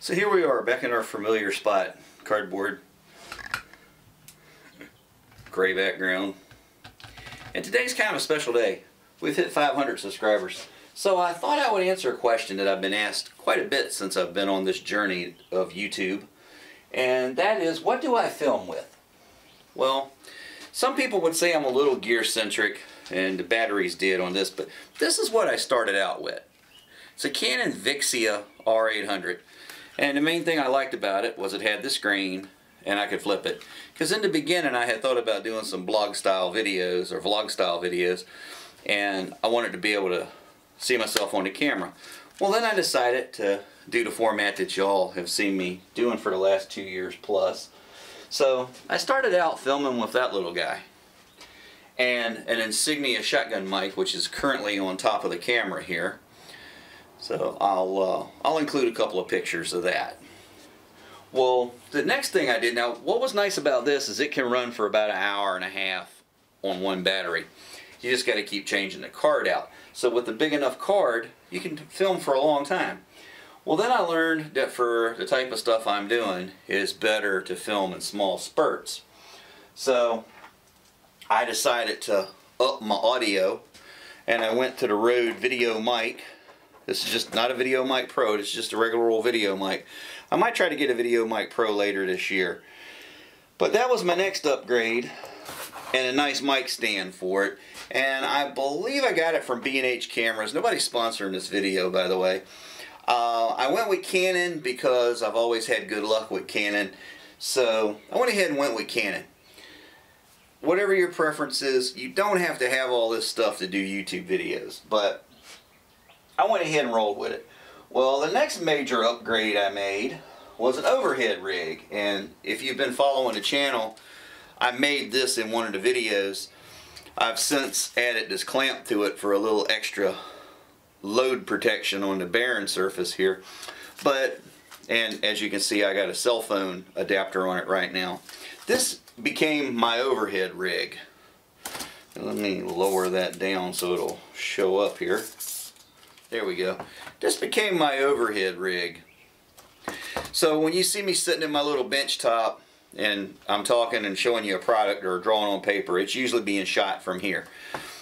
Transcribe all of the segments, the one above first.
So here we are back in our familiar spot. Cardboard, gray background. And today's kind of a special day. We've hit 500 subscribers. So I thought I would answer a question that I've been asked quite a bit since I've been on this journey of YouTube. And that is, what do I film with? Well, some people would say I'm a little gear centric, and the batteries did on this, but this is what I started out with. It's a Canon Vixia R800. And the main thing I liked about it was it had the screen and I could flip it. Because in the beginning I had thought about doing some blog style videos or vlog style videos, and I wanted to be able to see myself on the camera. Well, then I decided to do the format that y'all have seen me doing for the last 2 years plus. So I started out filming with that little guy and an Insignia shotgun mic, which is currently on top of the camera here. So I'll include a couple of pictures of that. Well, the next thing I did, now what was nice about this is it can run for about an hour and a half on one battery. You just got to keep changing the card out. So with a big enough card, you can film for a long time. Well, then I learned that for the type of stuff I'm doing, it's better to film in small spurts. So I decided to up my audio, and I went to the Rode Video Mic. This is just not a Video Mic Pro, it's just a regular old video mic. I might try to get a Video Mic Pro later this year. But that was my next upgrade, and a nice mic stand for it. And I believe I got it from B&H Cameras. Nobody's sponsoring this video, by the way. I went with Canon because I've always had good luck with Canon. So I went ahead and went with Canon. Whatever your preference is, you don't have to have all this stuff to do YouTube videos. But I went ahead and rolled with it. Well, the next major upgrade I made was an overhead rig. And if you've been following the channel, I made this in one of the videos. I've since added this clamp to it for a little extra load protection on the bearing surface here. And as you can see, I got a cell phone adapter on it right now. This became my overhead rig. Let me lower that down so it'll show up here. There we go. This became my overhead rig. So when you see me sitting in my little bench top and I'm talking and showing you a product or drawing on paper, it's usually being shot from here.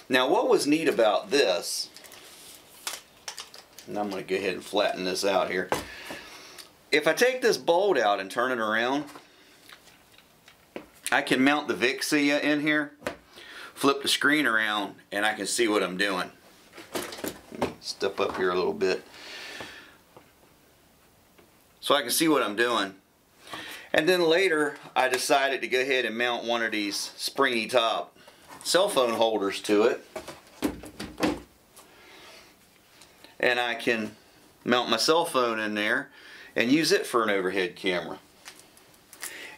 Now what was neat about this, and I'm going to go ahead and flatten this out here. If I take this bolt out and turn it around, I can mount the Vixia in here, flip the screen around, and I can see what I'm doing. Step up here a little bit so I can see what I'm doing. And then later I decided to go ahead and mount one of these springy top cell phone holders to it, and I can mount my cell phone in there and use it for an overhead camera.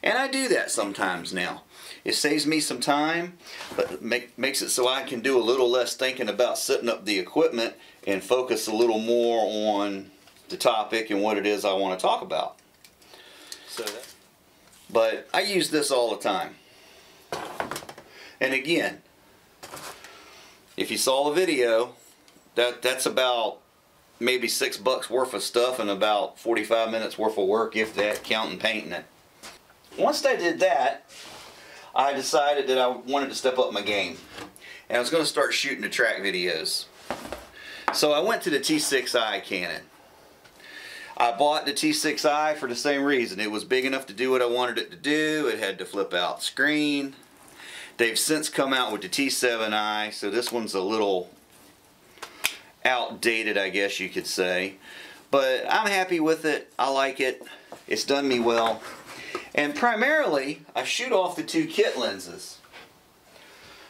And I do that sometimes now. It saves me some time, but makes it so I can do a little less thinking about setting up the equipment and focus a little more on the topic and what it is I want to talk about. But I use this all the time. And again, if you saw the video, that's about maybe $6 worth of stuff and about 45 minutes worth of work, if that, counting painting it. Once I did that, I decided that I wanted to step up my game, and I was going to start shooting the track videos. So I went to the T6i Canon. I bought the T6i for the same reason. It was big enough to do what I wanted it to do. It had the flip out screen. They've since come out with the T7i, so this one's a little outdated, I guess you could say. But I'm happy with it. I like it. It's done me well. And primarily, I shoot off the two kit lenses.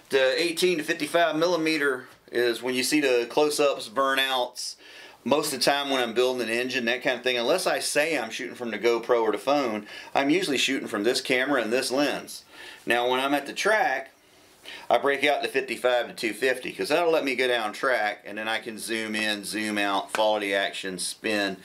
The 18 to 55 millimeter is when you see the close-ups, burnouts, most of the time when I'm building an engine, that kind of thing. Unless I say I'm shooting from the GoPro or the phone, I'm usually shooting from this camera and this lens. Now when I'm at the track, I break out the 55 to 250 because that'll let me go down track, and then I can zoom in, zoom out, follow the action, spin.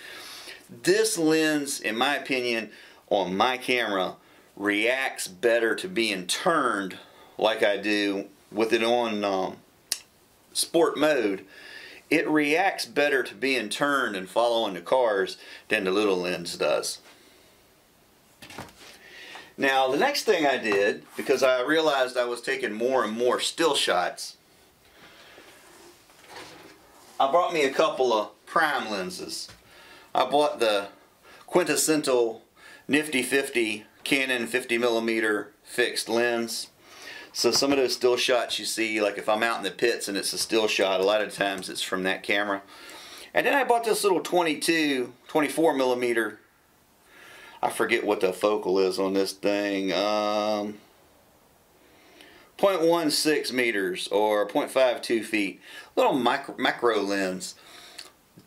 This lens, in my opinion, on my camera reacts better to being turned like I do with it on sport mode it reacts better to being turned and following the cars than the little lens does. Now the next thing I did, because I realized I was taking more and more still shots, I brought me a couple of prime lenses. I bought the quintessential Nifty 50 Canon 50mm fixed lens. So some of those still shots you see, like if I'm out in the pits and it's a still shot, a lot of times it's from that camera. And then I bought this little 24mm, I forget what the focal is on this thing, 0.16 meters or 0.52 feet, little macro lens.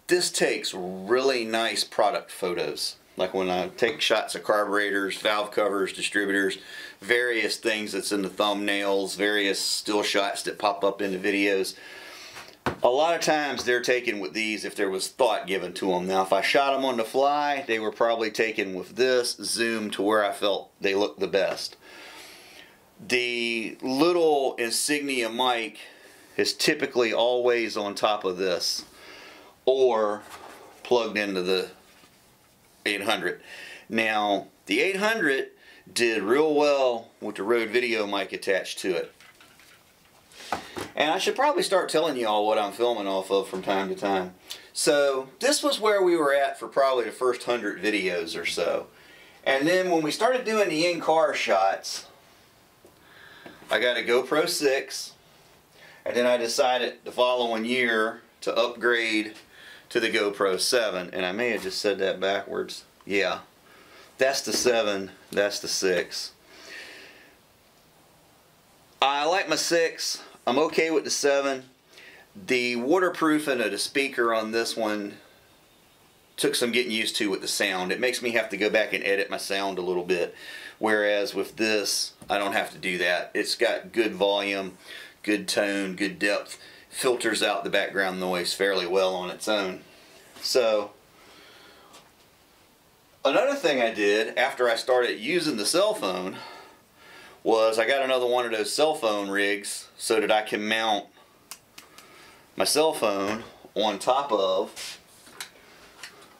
This takes really nice product photos. Like when I take shots of carburetors, valve covers, distributors, various things that's in the thumbnails, various still shots that pop up in the videos. A lot of times they're taken with these if there was thought given to them. Now if I shot them on the fly, they were probably taken with this, zoomed to where I felt they looked the best. The little Insignia mic is typically always on top of this or plugged into the 800. Now the 800 did real well with the Rode video mic attached to it. And I should probably start telling you all what I'm filming off of from time to time. So this was where we were at for probably the first 100 videos or so. And then when we started doing the in-car shots, I got a GoPro 6, and then I decided the following year to upgrade to the GoPro 7. And I may have just said that backwards. Yeah, that's the 7, that's the 6. I like my 6. I'm okay with the 7. The waterproofing of the speaker on this one took some getting used to with the sound. It makes me have to go back and edit my sound a little bit. Whereas with this, I don't have to do that. It's got good volume, good tone, good depth. Filters out the background noise fairly well on its own. So, another thing I did after I started using the cell phone was I got another one of those cell phone rigs so that I can mount my cell phone on top of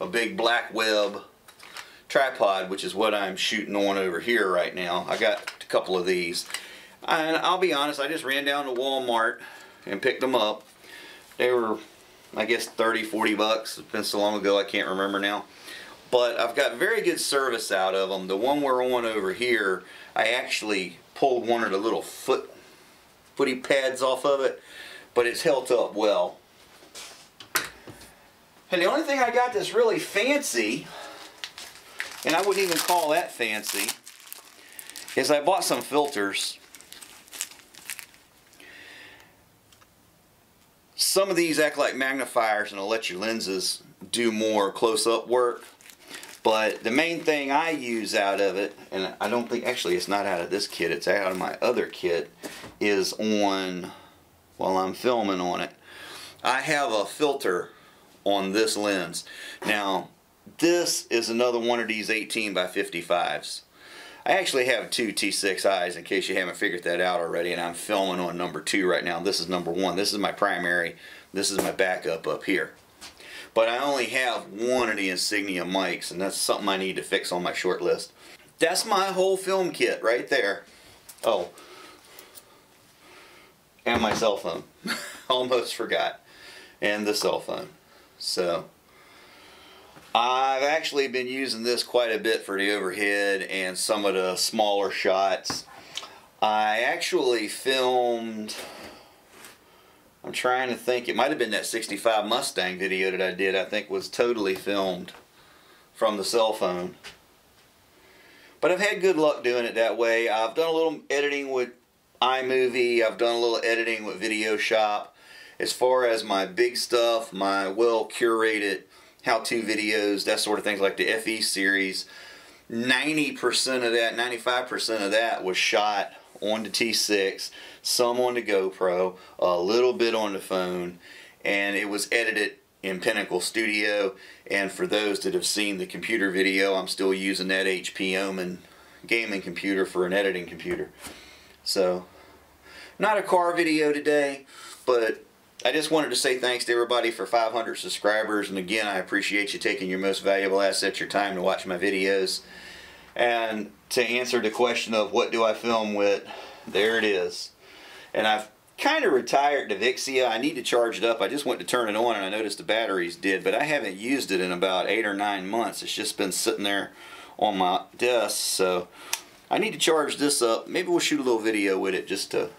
a big black web tripod, which is what I'm shooting on over here right now. I got a couple of these, and I'll be honest, I just ran down to Walmart and picked them up. They were, I guess, 30-40 bucks. It's been so long ago I can't remember now. But I've got very good service out of them. The one we're on over here, I actually pulled one of the little footy pads off of it, but it's held up well. And the only thing I got that's really fancy, and I wouldn't even call that fancy, is I bought some filters. Some of these act like magnifiers and will let your lenses do more close-up work. But the main thing I use out of it, and I don't think, actually it's not out of this kit, it's out of my other kit, is on, while I'm filming on it, I have a filter on this lens. Now, this is another one of these 18 by 55s. I actually have two T6Is in case you haven't figured that out already, and I'm filming on number 2 right now. This is number 1. This is my primary. This is my backup up here. But I only have one of the Insignia mics, and that's something I need to fix on my short list. That's my whole film kit right there. Oh, and my cell phone. Almost forgot. And the cell phone. So, I've actually been using this quite a bit for the overhead and some of the smaller shots. I actually filmed, I'm trying to think, it might have been that 65 Mustang video that I did, I think was totally filmed from the cell phone. But I've had good luck doing it that way. I've done a little editing with iMovie, I've done a little editing with Video Shop. As far as my big stuff, my well curated how-to videos, that sort of things like the FE series, 90% of that, 95% of that was shot on the T6, some on the GoPro, a little bit on the phone, and it was edited in Pinnacle Studio. And for those that have seen the computer video, I'm still using that HP Omen gaming computer for an editing computer. So, not a car video today, but I just wanted to say thanks to everybody for 500 subscribers, and again, I appreciate you taking your most valuable asset, your time, to watch my videos. And to answer the question of what do I film with, there it is. And I've kind of retired the Vixia. I need to charge it up. I just went to turn it on and I noticed the battery's dead, but I haven't used it in about 8 or 9 months. It's just been sitting there on my desk, so I need to charge this up. Maybe we'll shoot a little video with it just to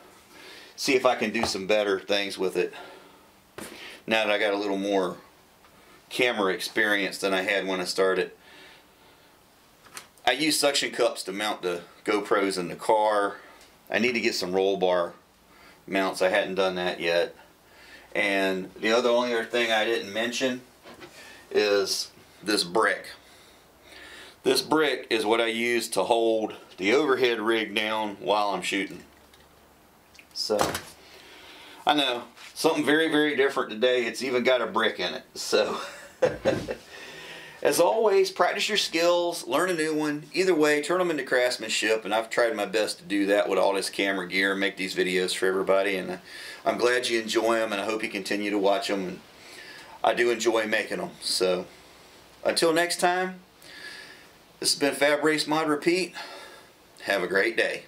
see if I can do some better things with it now that I got a little more camera experience than I had when I started. I use suction cups to mount the GoPros in the car. I need to get some roll bar mounts. I hadn't done that yet. And the only other thing I didn't mention is this brick. This brick is what I use to hold the overhead rig down while I'm shooting. So, I know, something very, very different today. It's even got a brick in it. So, as always, practice your skills, learn a new one. Either way, turn them into craftsmanship, and I've tried my best to do that with all this camera gear and make these videos for everybody, and I'm glad you enjoy them, and I hope you continue to watch them, and I do enjoy making them. So, until next time, this has been Fab Race Mod Repeat. Have a great day.